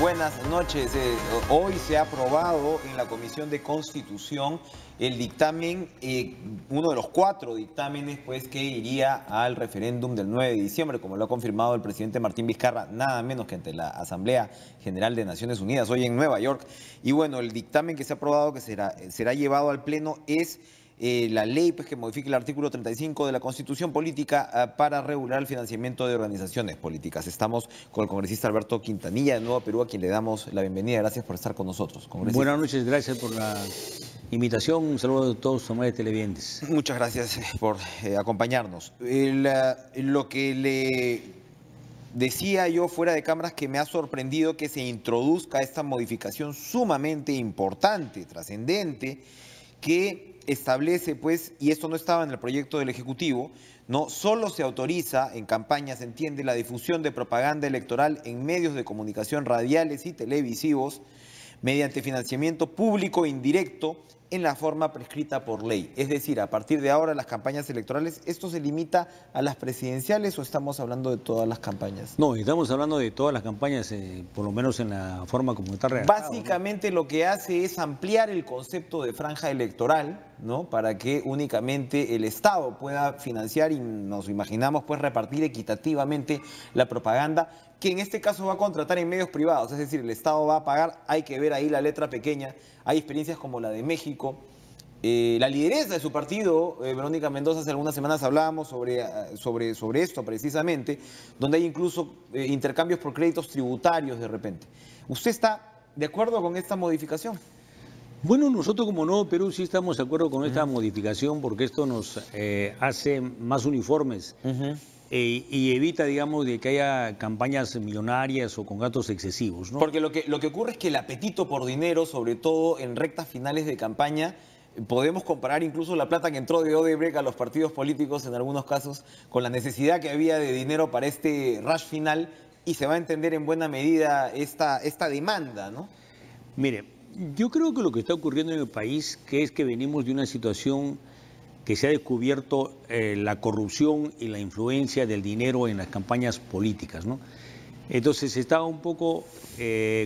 Buenas noches. Hoy se ha aprobado en la Comisión de Constitución el dictamen, uno de los 4 dictámenes pues, que iría al referéndum del 9 de diciembre, como lo ha confirmado el presidente Martín Vizcarra, nada menos que ante la Asamblea General de Naciones Unidas, hoy en Nueva York. Y bueno, el dictamen que se ha aprobado, que será llevado al Pleno, es la ley pues, que modifica el artículo 35 de la Constitución Política para regular el financiamiento de organizaciones políticas. Estamos con el congresista Alberto Quintanilla de Nuevo Perú, a quien le damos la bienvenida. Gracias por estar con nosotros, congresista. Buenas noches, gracias por la invitación. Un saludo a todos los amables televidentes. Muchas gracias por acompañarnos. Lo que le decía yo fuera de cámaras, que me ha sorprendido que se introduzca esta modificación sumamente importante, trascendente, que establece, pues, y esto no estaba en el proyecto del Ejecutivo, no solo se autoriza en campaña, se entiende, la difusión de propaganda electoral en medios de comunicación radiales y televisivos mediante financiamiento público indirecto en la forma prescrita por ley. Es decir, a partir de ahora las campañas electorales, ¿esto se limita a las presidenciales o estamos hablando de todas las campañas? No, estamos hablando de todas las campañas, por lo menos en la forma como está redactado. Básicamente, ¿no? Lo que hace es ampliar el concepto de franja electoral, ¿no? Para que únicamente el Estado pueda financiar y nos imaginamos pues repartir equitativamente la propaganda, que en este caso va a contratar en medios privados, es decir, el Estado va a pagar, hay que ver ahí la letra pequeña. Hay experiencias como la de México. La lideresa de su partido, Verónica Mendoza, hace algunas semanas hablábamos sobre esto precisamente, donde hay incluso intercambios por créditos tributarios de repente. ¿Usted está de acuerdo con esta modificación? Bueno, nosotros como Nuevo Perú sí estamos de acuerdo con esta modificación, porque esto nos hace más uniformes. Y evita, digamos, de que haya campañas millonarias o con gastos excesivos, ¿no? Porque lo que ocurre es que el apetito por dinero, sobre todo en rectas finales de campaña, podemos comparar incluso la plata que entró de Odebrecht a los partidos políticos en algunos casos con la necesidad que había de dinero para este rush final, y se va a entender en buena medida esta demanda, ¿no? Mire, yo creo que lo que está ocurriendo en el país, que es que venimos de una situación que se ha descubierto la corrupción y la influencia del dinero en las campañas políticas, ¿no? Entonces se está un poco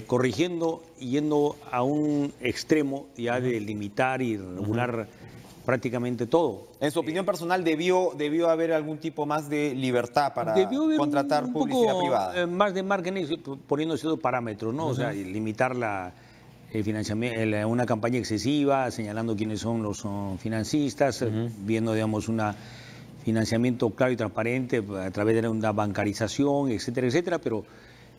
corrigiendo, yendo a un extremo ya de limitar y regular prácticamente todo. En su opinión personal, ¿debió haber algún tipo más de libertad para contratar publicidad privada? Más de márgenes, poniendo ciertos parámetros, ¿no? O sea, limitar el financiamiento, una campaña excesiva, señalando quiénes son los financistas, viendo, digamos, un financiamiento claro y transparente a través de una bancarización, etcétera, etcétera, pero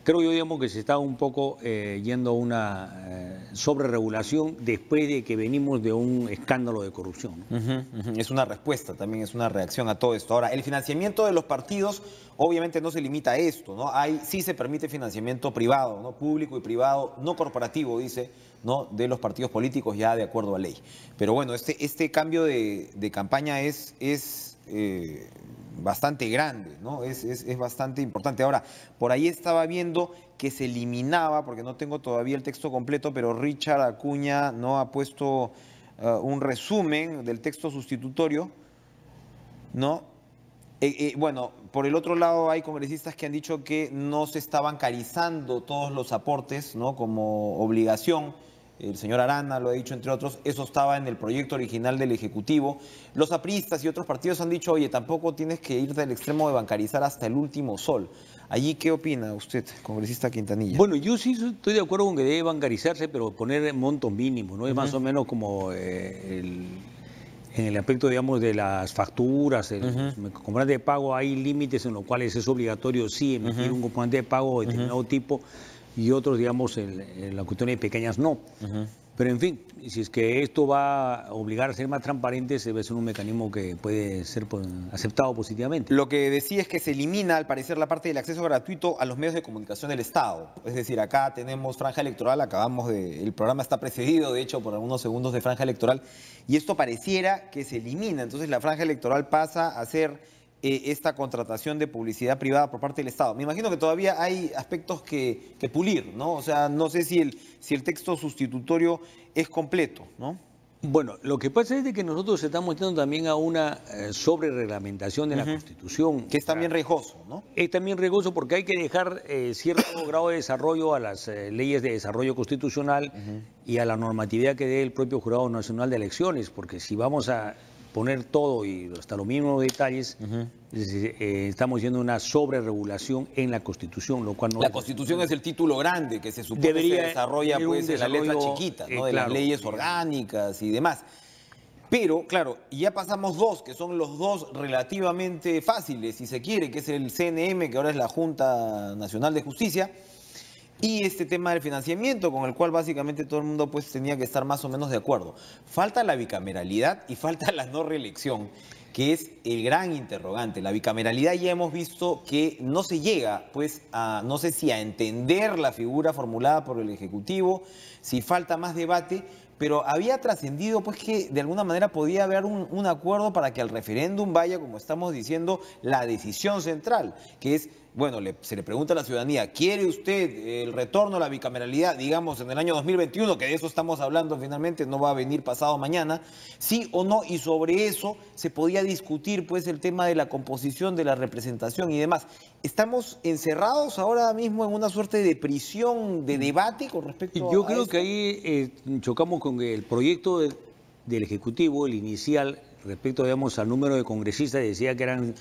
creo yo, digamos, que se está un poco yendo a una sobreregulación después de que venimos de un escándalo de corrupción, ¿no? Es una respuesta, también es una reacción a todo esto. Ahora, el financiamiento de los partidos obviamente no se limita a esto, ¿no? Sí se permite financiamiento privado, ¿no? Público y privado, no corporativo, dice, ¿no? De los partidos políticos, ya de acuerdo a ley. Pero bueno, este cambio de campaña es bastante grande, ¿no? Es bastante importante. Ahora, por ahí estaba viendo que se eliminaba, porque no tengo todavía el texto completo, pero Richard Acuña no ha puesto un resumen del texto sustitutorio, ¿no? Bueno, por el otro lado hay congresistas que han dicho que no se está bancarizando todos los aportes, ¿no? Como obligación. El señor Arana lo ha dicho, entre otros, eso estaba en el proyecto original del Ejecutivo. Los apristas y otros partidos han dicho, oye, tampoco tienes que ir del extremo de bancarizar hasta el último sol. ¿Allí qué opina usted, congresista Quintanilla? Bueno, yo sí estoy de acuerdo con que debe bancarizarse, pero poner montos mínimos, ¿no? Es más o menos como en el aspecto, digamos, de las facturas, el comprobante de pago, hay límites en los cuales es obligatorio, sí, emitir un comprobante de pago de determinado tipo, y otros, digamos, en las cuestiones pequeñas no. Pero, en fin, si es que esto va a obligar a ser más transparente, debe ser un mecanismo que puede ser aceptado positivamente. Lo que decía es que se elimina, al parecer, la parte del acceso gratuito a los medios de comunicación del Estado. Es decir, acá tenemos franja electoral, el programa está precedido, de hecho, por algunos segundos de franja electoral, y esto pareciera que se elimina. Entonces, la franja electoral pasa a ser esta contratación de publicidad privada por parte del Estado. Me imagino que todavía hay aspectos que pulir, ¿no? O sea, no sé si el texto sustitutorio es completo, ¿no? Bueno, lo que pasa es de que nosotros estamos yendo también a una sobre-reglamentación de la Constitución. Que es también riesgoso, ¿no? Es también riesgoso porque hay que dejar cierto grado de desarrollo a las leyes de desarrollo constitucional y a la normatividad que dé el propio Jurado Nacional de Elecciones, porque si vamos a poner todo y hasta los mismos detalles, estamos yendo a una sobreregulación en la Constitución, lo cual no La Constitución es el título grande que se supone que se desarrolla pues, en la letra chiquita, ¿no? De las leyes orgánicas y demás. Pero, claro, ya pasamos dos, que son los dos relativamente fáciles, si se quiere, que es el CNM, que ahora es la Junta Nacional de Justicia, y este tema del financiamiento, con el cual básicamente todo el mundo pues tenía que estar más o menos de acuerdo. Falta la bicameralidad y falta la no reelección, que es el gran interrogante. La bicameralidad ya hemos visto que no se llega, pues, no sé si a entender la figura formulada por el Ejecutivo, si falta más debate, pero había trascendido pues que de alguna manera podía haber un acuerdo para que al referéndum vaya, como estamos diciendo, la decisión central, que es, bueno, se le pregunta a la ciudadanía, ¿quiere usted el retorno a la bicameralidad, digamos, en el año 2021, que de eso estamos hablando finalmente, no va a venir pasado mañana, sí o no? Y sobre eso se podía discutir pues el tema de la composición, de la representación y demás. Estamos encerrados ahora mismo en una suerte de prisión de debate con respecto a Yo creo esto. que ahí chocamos con el proyecto del Ejecutivo, el inicial, respecto, digamos, al número de congresistas, decía que eran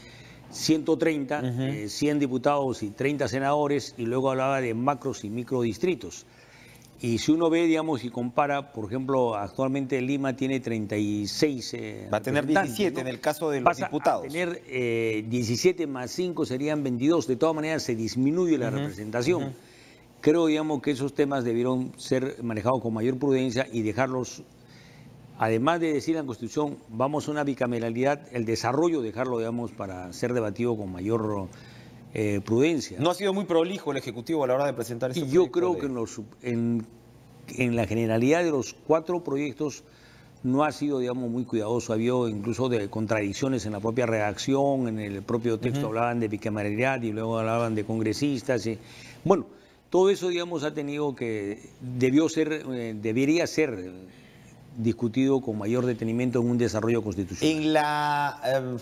130, 100 diputados y 30 senadores, y luego hablaba de macros y microdistritos. Y si uno ve, digamos, y compara, por ejemplo, actualmente Lima tiene 36 va a tener 17, ¿no? En el caso de los diputados. Va a tener 17 más 5 serían 22. De todas maneras, se disminuye la representación. Creo, digamos, que esos temas debieron ser manejados con mayor prudencia y dejarlos, además de decir en la Constitución, vamos a una bicameralidad, el desarrollo dejarlo, digamos, para ser debatido con mayor prudencia. No ha sido muy prolijo el Ejecutivo a la hora de presentar este proyecto. Y yo creo que en la generalidad de los 4 proyectos no ha sido, digamos, muy cuidadoso. Ha habido incluso de contradicciones en la propia redacción, en el propio texto hablaban de bicameralidad y luego hablaban de congresistas. Bueno, todo eso, digamos, ha tenido que, debería ser discutido con mayor detenimiento en un desarrollo constitucional. En la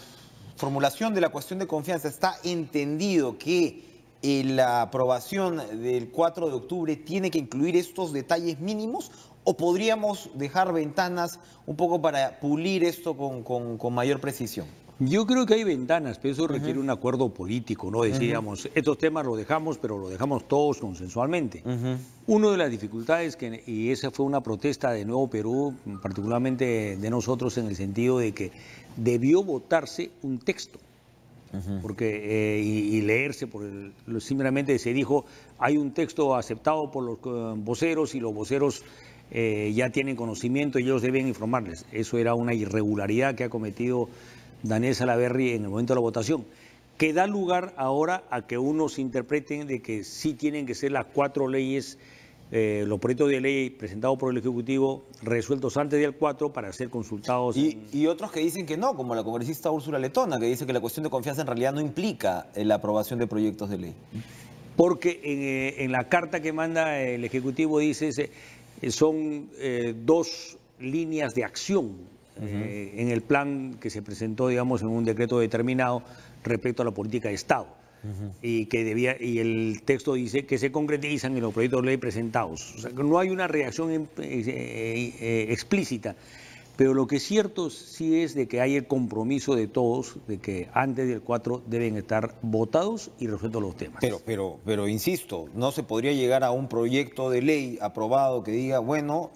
formulación de la cuestión de confianza está entendido que la aprobación del 4 de octubre tiene que incluir estos detalles mínimos, o podríamos dejar ventanas un poco para pulir esto con mayor precisión. Yo creo que hay ventanas, pero eso requiere un acuerdo político, ¿no? Decíamos, estos temas los dejamos, pero los dejamos todos consensualmente. Una de las dificultades, y esa fue una protesta de Nuevo Perú, particularmente de nosotros, en el sentido de que debió votarse un texto, porque y leerse, simplemente se dijo, hay un texto aceptado por los voceros y los voceros ya tienen conocimiento y ellos deben informarles. Eso era una irregularidad que ha cometido Daniel Salaverry en el momento de la votación, que da lugar ahora a que unos interpreten de que sí tienen que ser las 4 leyes, los proyectos de ley presentados por el Ejecutivo, resueltos antes del 4 para ser consultados. Y otros que dicen que no, como la congresista Úrsula Letona, que dice que la cuestión de confianza en realidad no implica la aprobación de proyectos de ley. Porque en la carta que manda el Ejecutivo dice, son 2 líneas de acción. En el plan que se presentó, digamos, en un decreto determinado respecto a la política de Estado, y el texto dice que se concretizan en los proyectos de ley presentados. O sea, que no hay una reacción explícita, pero lo que es cierto sí es de que hay el compromiso de todos de que antes del 4 deben estar votados y resueltos los temas. Pero insisto, no se podría llegar a un proyecto de ley aprobado que diga, bueno,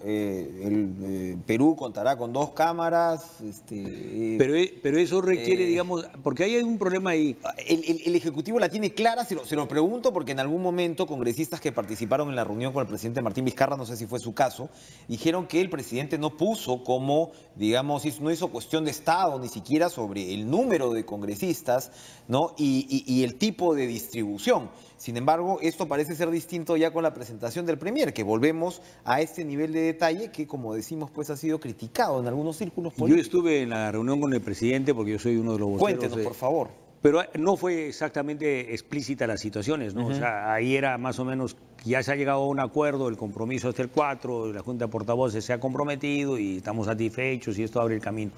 Perú contará con 2 cámaras. Pero eso requiere, digamos, porque ahí hay un problema ahí. El Ejecutivo la tiene clara, se lo pregunto porque en algún momento congresistas que participaron en la reunión con el presidente Martín Vizcarra, no sé si fue su caso, dijeron que el presidente no puso como, digamos, no hizo cuestión de Estado ni siquiera sobre el número de congresistas, ¿no? y el tipo de distribución. Sin embargo, esto parece ser distinto ya con la presentación del Premier, que volvemos a este nivel de detalle que, como decimos, pues ha sido criticado en algunos círculos políticos. Yo estuve en la reunión con el presidente porque yo soy uno de los voceros. Cuéntenos, por favor. Pero no fue exactamente explícita las situaciones, ¿no? O sea, ahí era más o menos, ya se ha llegado a un acuerdo, el compromiso hasta el 4, la Junta de Portavoces se ha comprometido y estamos satisfechos y esto abre el camino.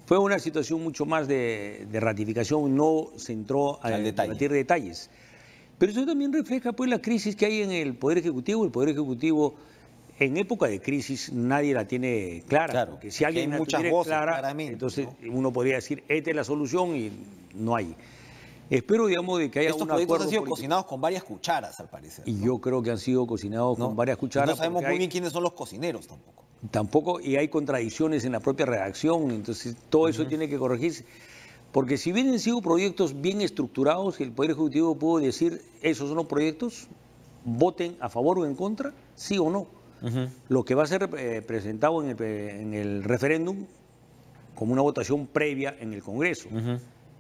Fue una situación mucho más de ratificación, no se entró a debatir detalles. Pero eso también refleja pues la crisis que hay en el Poder Ejecutivo. El Poder Ejecutivo, en época de crisis, nadie la tiene clara. Claro, porque si alguien la tiene clara, entonces uno podría decir, esta es la solución y no hay. Espero, digamos, de que haya Estos proyectos han sido cocinados con varias cucharas, al parecer. Y yo creo que han sido cocinados con varias cucharas. No sabemos muy bien quiénes son los cocineros tampoco. Tampoco, y hay contradicciones en la propia redacción, entonces todo eso tiene que corregirse. Porque si bien han sido proyectos bien estructurados, el Poder Ejecutivo pudo decir, esos son los proyectos, voten a favor o en contra, sí o no. Lo que va a ser presentado en el referéndum como una votación previa en el Congreso.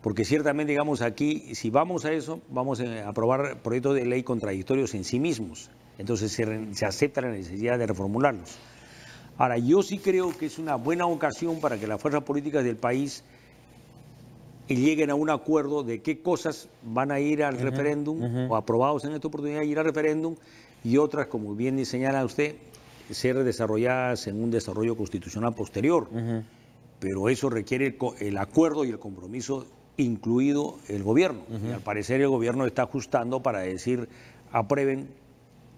Porque ciertamente, digamos, aquí, si vamos a eso, vamos a aprobar proyectos de ley contradictorios en sí mismos. Entonces se acepta la necesidad de reformularlos. Ahora, yo sí creo que es una buena ocasión para que las fuerzas políticas del país lleguen a un acuerdo de qué cosas van a ir al referéndum, o aprobados en esta oportunidad ir al referéndum, y otras, como bien señala usted, ser desarrolladas en un desarrollo constitucional posterior. Pero eso requiere el acuerdo y el compromiso, incluido el gobierno. Y al parecer el gobierno está ajustando para decir, aprueben,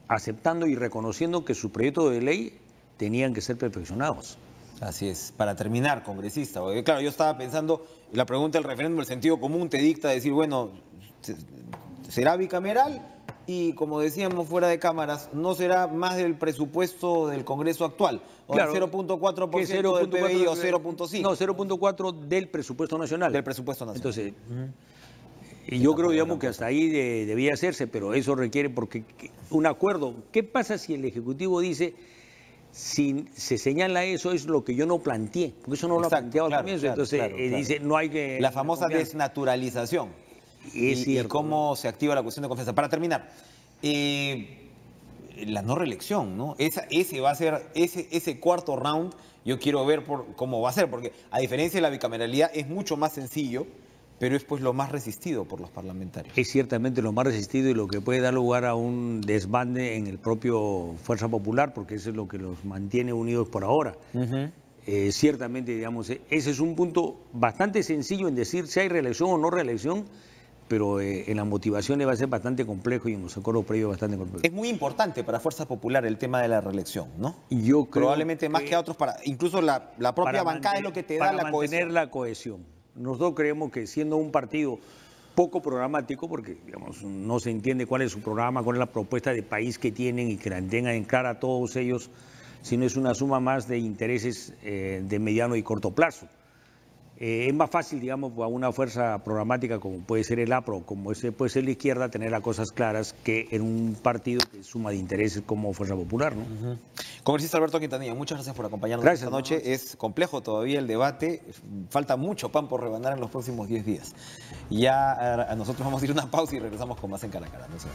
aceptando y reconociendo que sus proyectos de ley tenían que ser perfeccionados. Así es. Para terminar, congresista, porque, claro, yo estaba pensando, la pregunta del referéndum, el sentido común te dicta decir, bueno, será bicameral y, como decíamos fuera de cámaras, no será más del presupuesto del Congreso actual, o claro, 0.4% del PBI o 0.5. No, 0.4 del presupuesto nacional. Del presupuesto nacional. Entonces, y yo creo, digamos, que hasta ahí debía hacerse, pero eso requiere porque un acuerdo. ¿Qué pasa si el Ejecutivo dice, si se señala eso, es lo que yo no planteé? Porque eso no lo ha planteado al comienzo. Entonces, dice, no hay que... La famosa desnaturalización. Y cómo se activa la cuestión de confianza. Para terminar, la no reelección, ¿no? Ese va a ser, ese cuarto round, yo quiero ver cómo va a ser, porque a diferencia de la bicameralidad es mucho más sencillo, pero es pues lo más resistido por los parlamentarios. Es ciertamente lo más resistido y lo que puede dar lugar a un desbande en el propio Fuerza Popular, porque eso es lo que los mantiene unidos por ahora. Ciertamente, digamos, ese es un punto bastante sencillo en decir si hay reelección o no reelección, pero en las motivaciones va a ser bastante complejo y en los acuerdos previos bastante complejo. Es muy importante para Fuerza Popular el tema de la reelección, ¿no? Yo creo probablemente más que a otros, incluso la propia bancada es lo que te da la cohesión. Para mantener la cohesión. Nosotros creemos que siendo un partido poco programático, porque digamos, no se entiende cuál es su programa, cuál es la propuesta de país que tienen y que la tengan en cara a todos ellos, sino es una suma más de intereses de mediano y corto plazo. Es más fácil, digamos, a una fuerza programática como puede ser el APRO, como puede ser la izquierda, tener las cosas claras que en un partido que suma de intereses como Fuerza Popular, ¿no? Congresista Alberto Quintanilla, muchas gracias por acompañarnos esta noche. Es complejo todavía el debate, falta mucho pan por rebanar en los próximos 10 días. Ya nosotros vamos a ir a una pausa y regresamos con más en Cara a Cara. No sé.